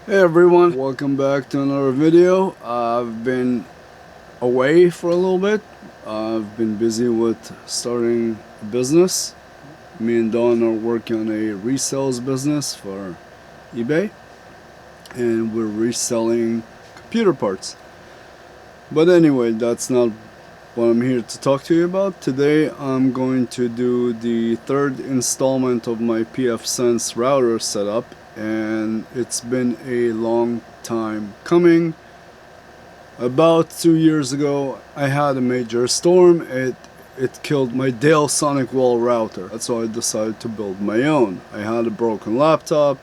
Hey everyone, welcome back to another video. I've been away for a little bit. I've been busy with starting a business. Me and Dawn are working on a resales business for eBay, and we're reselling computer parts. But anyway, that's not what I'm here to talk to you about. Today I'm going to do the third installment of my PFsense router setup, and it's been a long time coming. About 2 years ago I had a major storm. It killed my Dell Sonic Wall router. That's why I decided to build my own. I had a broken laptop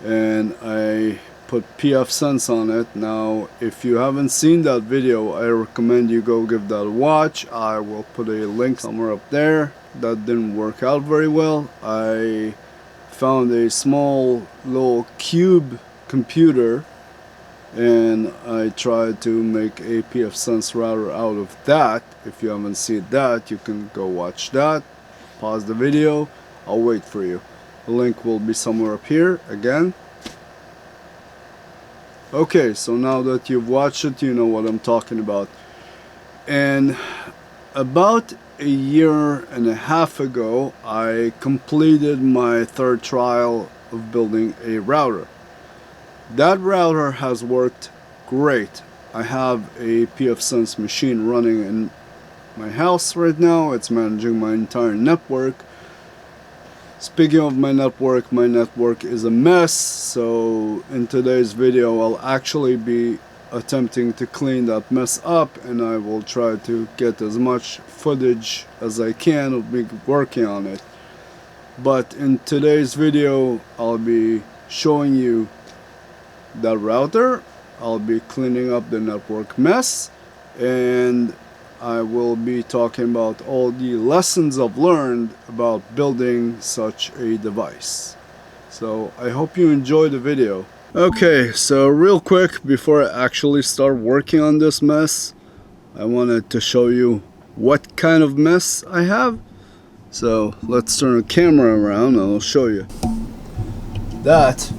and I put PFsense on it. Now if you haven't seen that video, I recommend you go give that a watch. I will put a link somewhere up there. That didn't work out very well. I found a small little cube computer and I tried to make a PFsense router out of that. If you haven't seen that, you can go watch that. Pause the video, I'll wait for you. The link will be somewhere up here again. Okay, so now that you've watched it, you know what I'm talking about. And about a year and a half ago, I completed my third trial of building a router. That router has worked great. I have a PFsense machine running in my house right now. It's managing my entire network. Speaking of my network is a mess, so in today's video I'll actually be attempting to clean that mess up, and I will try to get as much footage as I can of me working on it. But in today's video I'll be showing you that router, I'll be cleaning up the network mess, and I will be talking about all the lessons I've learned about building such a device. So I hope you enjoy the video. Okay, so real quick before I actually start working on this mess, I wanted to show you what kind of mess I have. So let's turn the camera around and I'll show you. That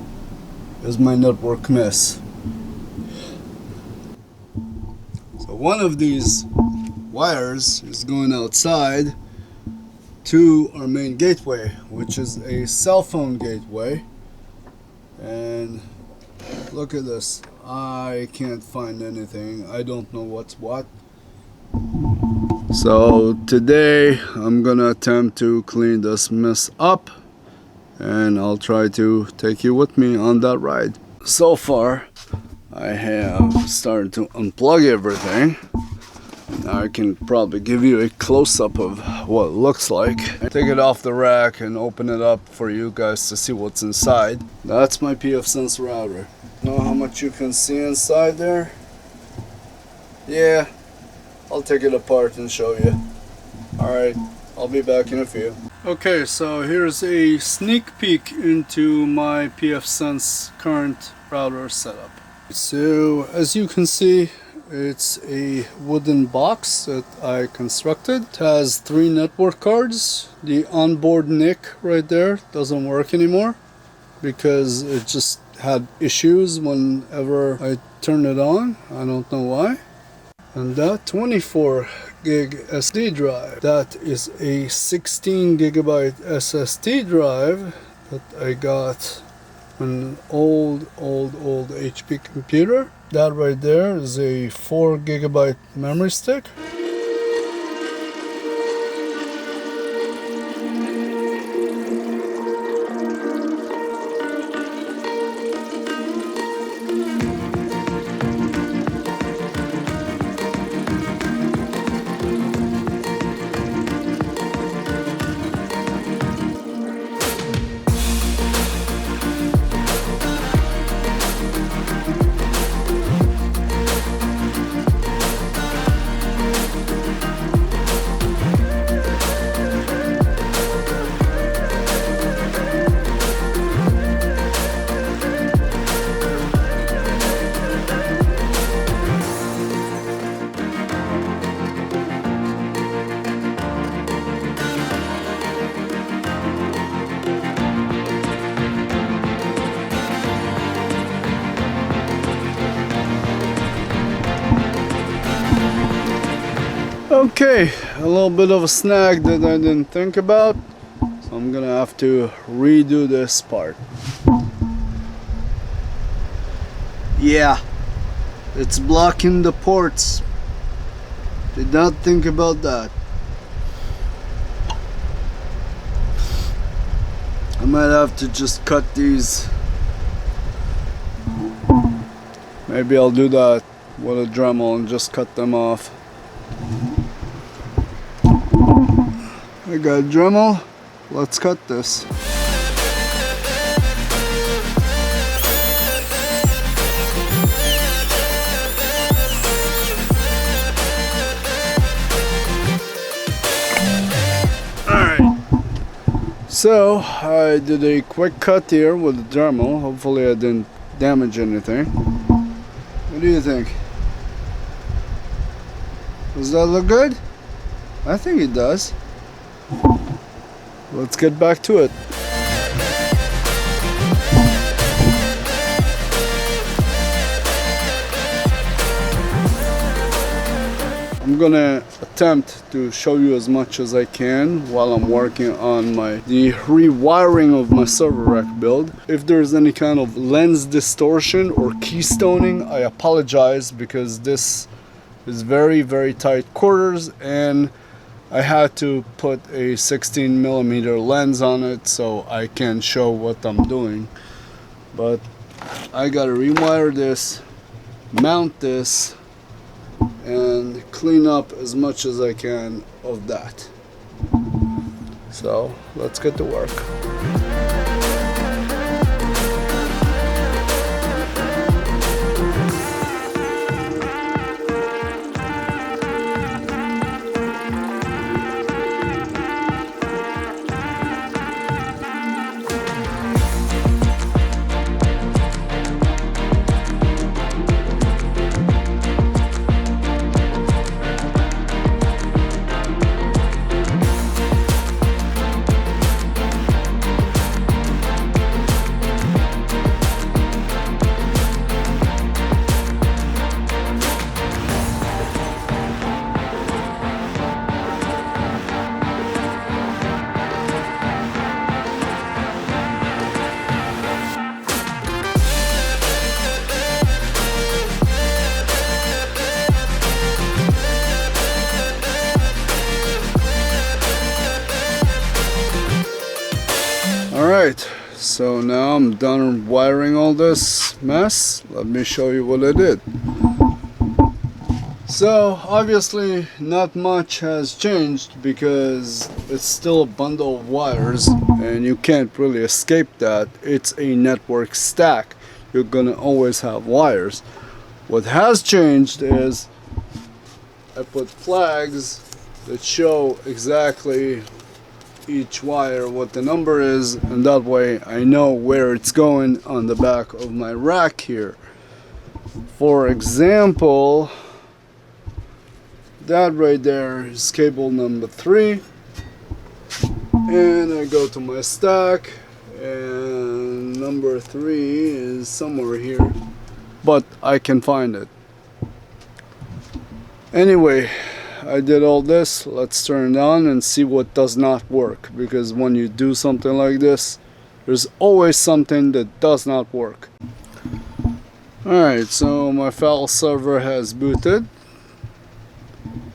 is my network mess. So one of these wires is going outside to our main gateway, which is a cell phone gateway. And look at this, I can't find anything. I don't know what's what. So today I'm gonna attempt to clean this mess up, and I'll try to take you with me on that ride. So far I have started to unplug everything. Now I can probably give you a close-up of what it looks like. Take it off the rack and open it up for you guys to see what's inside. That's my PFsense router. Know how much you can see inside there? Yeah, I'll take it apart and show you. Alright, I'll be back in a few. Okay, so here's a sneak peek into my PFsense current router setup. So as you can see, it's a wooden box that I constructed. It has 3 network cards. The onboard NIC right there doesn't work anymore because it just had issues whenever I turned it on. I don't know why. And that 24 gig SD drive, that is a 16 gigabyte SSD drive that I got an old HP computer. That right there is a 4 gigabyte memory stick. Okay, a little bit of a snag that I didn't think about, so I'm gonna have to redo this part. Yeah, it's blocking the ports. Did not think about that. I might have to just cut these. Maybe I'll do that with a Dremel and just cut them off. I got a Dremel. Let's cut this. So I did a quick cut here with the Dremel. Hopefully I didn't damage anything. What do you think? Does that look good? I think it does. Let's get back to it. I'm gonna attempt to show you as much as I can while I'm working on the rewiring of my server rack build. If there's any kind of lens distortion or keystoning, I apologize, because this is very tight quarters and I had to put a 16mm lens on it so I can show what I'm doing. But I gotta rewire this, mount this, and clean up as much as I can of that. So let's get to work. Alright, so now I'm done wiring all this mess. Let me show you what I did. So obviously not much has changed because it's still a bundle of wires and you can't really escape that. It's a network stack. You're gonna always have wires. What has changed is I put flags that show exactly each wire what the number is, and that way I know where it's going on the back of my rack here. For example, that right there is cable number 3, and I go to my stack and number 3 is somewhere here, but I can find it. Anyway, I did all this. Let's turn it on and see what does not work, because when you do something like this, there's always something that does not work. Alright, so my file server has booted.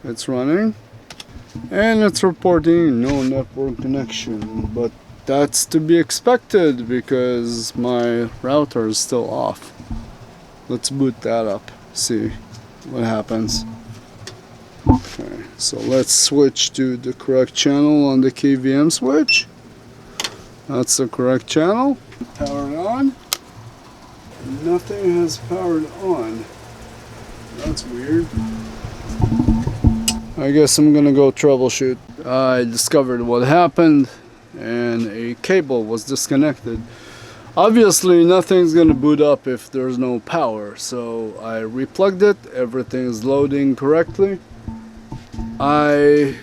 It's running and it's reporting no network connection, but that's to be expected because my router is still off. Let's boot that up, see what happens. Okay, so let's switch to the correct channel on the KVM switch. That's the correct channel. Power it on. Nothing has powered on. That's weird. I guess I'm gonna go troubleshoot. I discovered what happened and a cable was disconnected. Obviously nothing's gonna boot up if there's no power, so I replugged it. Everything is loading correctly. I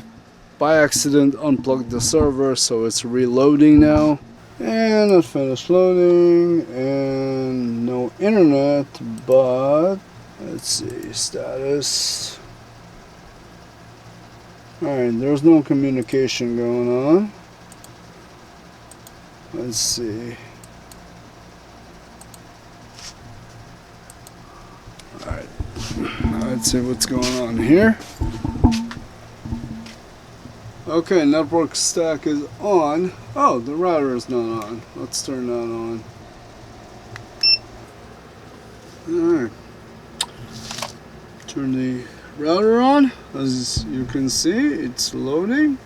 by accident unplugged the server, so it's reloading now, and it finished loading and no internet, but let's see, status. Alright, there's no communication going on. Let's see. Alright, let's see what's going on here. Okay, network stack is on. Oh, the router is not on. Let's turn that on. Alright. Turn the router on. As you can see, it's loading.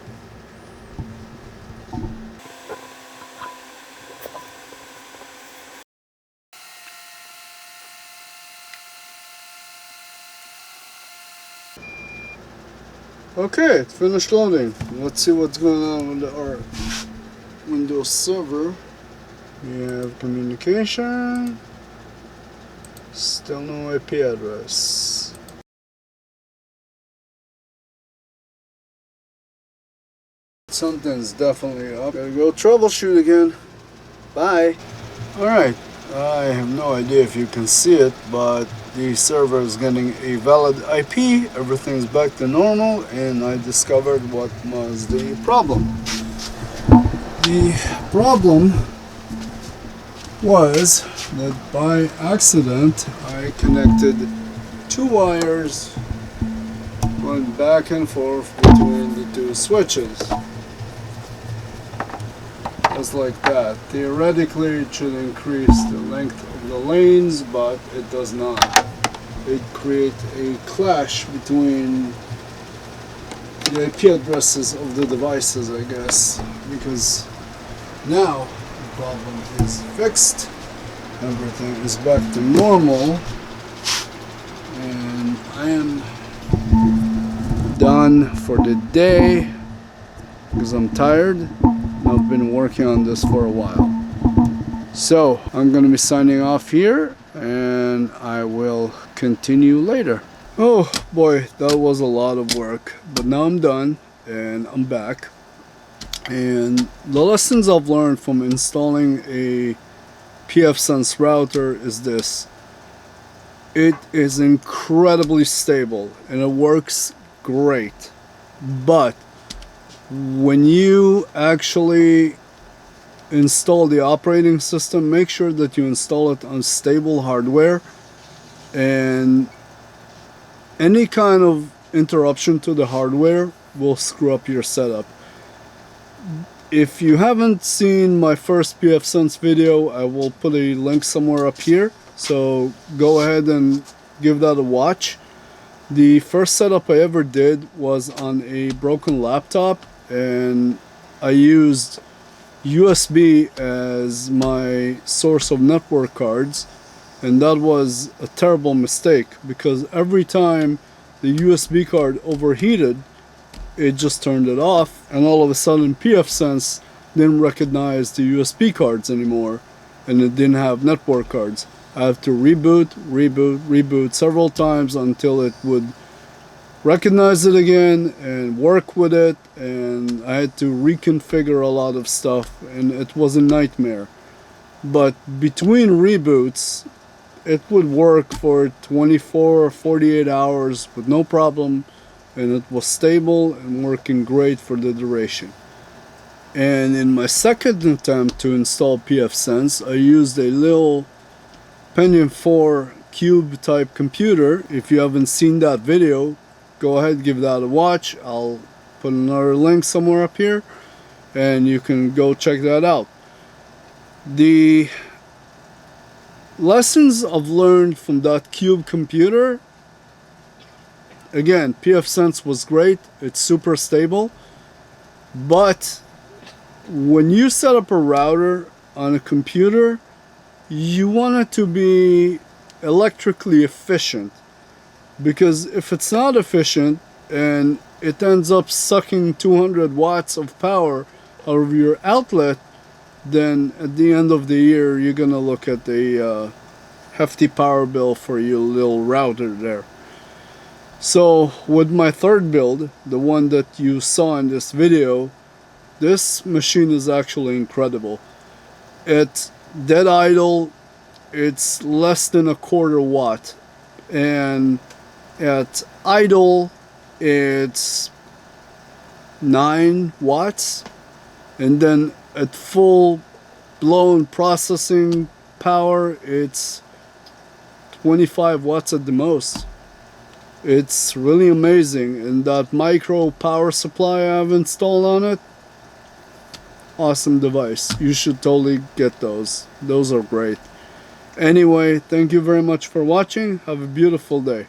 Okay, it finished loading. Let's see what's going on with our Windows server. We have communication. Still no IP address. Something's definitely up. Gotta go troubleshoot again. Bye. Alright, I have no idea if you can see it, but the server is getting a valid IP, everything's back to normal, and I discovered what was the problem. The problem was that by accident I connected two wires going back and forth between the two switches. Just like that. Theoretically it should increase the length of the lanes, but it does not. It creates a clash between the IP addresses of the devices, I guess, because now the problem is fixed, everything is back to normal, and I am done for the day because I'm tired. I've been working on this for a while. So I'm going to be signing off here, and I will continue later. Oh boy, that was a lot of work, but now I'm done and I'm back. And the lessons I've learned from installing a PFsense router is this: it is incredibly stable and it works great, but when you actually install the operating system, make sure that you install it on stable hardware, and any kind of interruption to the hardware will screw up your setup. If you haven't seen my first PFsense video, I will put a link somewhere up here, so go ahead and give that a watch. The first setup I ever did was on a broken laptop, and I used USB as my source of network cards, and that was a terrible mistake because every time the USB card overheated, it just turned it off, and all of a sudden PFsense didn't recognize the USB cards anymore, and it didn't have network cards. I have to reboot several times until it would recognize it again and work with it, and I had to reconfigure a lot of stuff, and it was a nightmare. But between reboots it would work for 24 or 48 hours with no problem, and it was stable and working great for the duration. And in my second attempt to install PFsense, I used a little Pentium 4 cube type computer. If you haven't seen that video, go ahead, give that a watch. I'll put another link somewhere up here and you can go check that out. The lessons I've learned from that cube computer: again, PFsense was great, it's super stable, but when you set up a router on a computer, you want it to be electrically efficient, because if it's not efficient and it ends up sucking 200 watts of power out of your outlet, then at the end of the year you're gonna look at a hefty power bill for your little router there. So with my third build, the one that you saw in this video, this machine is actually incredible. At dead idle, it's less than a quarter watt, and at idle it's 9 watts, and then at full blown processing power it's 25 watts at the most. It's really amazing. And that micro power supply I have installed on it, awesome device. You should totally get those. Those are great. Anyway, thank you very much for watching. Have a beautiful day.